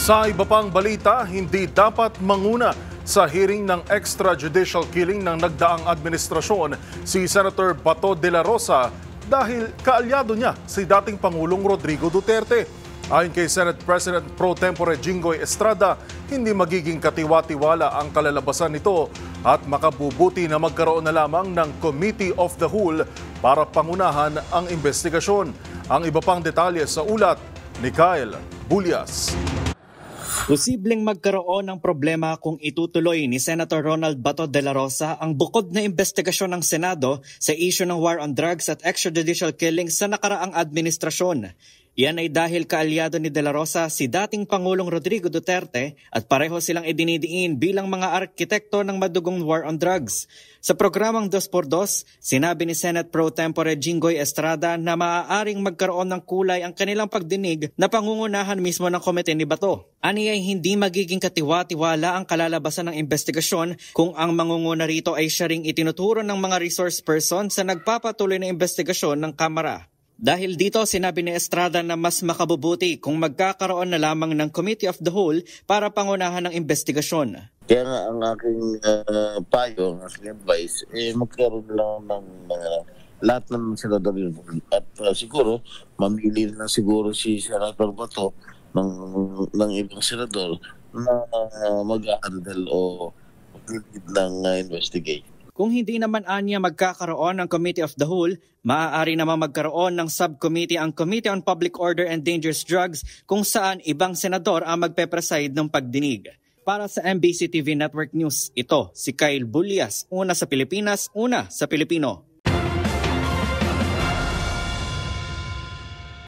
Sa iba pang balita, hindi dapat manguna sa hearing ng extrajudicial killing ng nagdaang administrasyon si Senator Bato de la Rosa dahil kaalyado niya si dating Pangulong Rodrigo Duterte. Ayon kay Senate President Pro Tempore Jinggoy Estrada, hindi magiging katiwa-tiwala ang kalalabasan nito at makabubuti na magkaroon na lamang ng Committee of the Whole para pangunahan ang investigasyon. Ang iba pang detalye sa ulat ni Kyle Bulyas. Posibleng magkaroon ng problema kung itutuloy ni Senator Ronald Bato de la Rosa ang bukod na investigasyon ng Senado sa issue ng war on drugs at extrajudicial killings sa nakaraang administrasyon. Yan ay dahil kaalyado ni De La Rosa si dating Pangulong Rodrigo Duterte at pareho silang idinidiin bilang mga arkitekto ng madugong war on drugs. Sa programang 2x2, sinabi ni Senate Pro Tempore Jinggoy Estrada na maaaring magkaroon ng kulay ang kanilang pagdinig na pangungunahan mismo ng komite ni Bato. Ani ay hindi magiging katiwa-tiwala ang kalalabasan ng investigasyon kung ang mangunguna rito ay siya ring itinuturo ng mga resource person sa nagpapatuloy na investigasyon ng Kamara. Dahil dito, sinabi ni Estrada na mas makabubuti kung magkakaroon na lamang ng Committee of the Whole para pangunahan ng investigasyon. Kaya nga ang aking payo, ang aking advice, magkaroon lang ng lahat ng senador yun. At siguro, mamili na siguro si Senator Bato ng ibang senador na mag-handle o mag-lead ng investigation. Kung hindi naman anya magkakaroon ng Committee of the Whole, maaari naman magkaroon ng subcommittee ang Committee on Public Order and Dangerous Drugs kung saan ibang senador ang magpe-preside ng pagdinig. Para sa MBC TV Network News, ito si Kyle Bulyas, una sa Pilipinas, una sa Pilipino.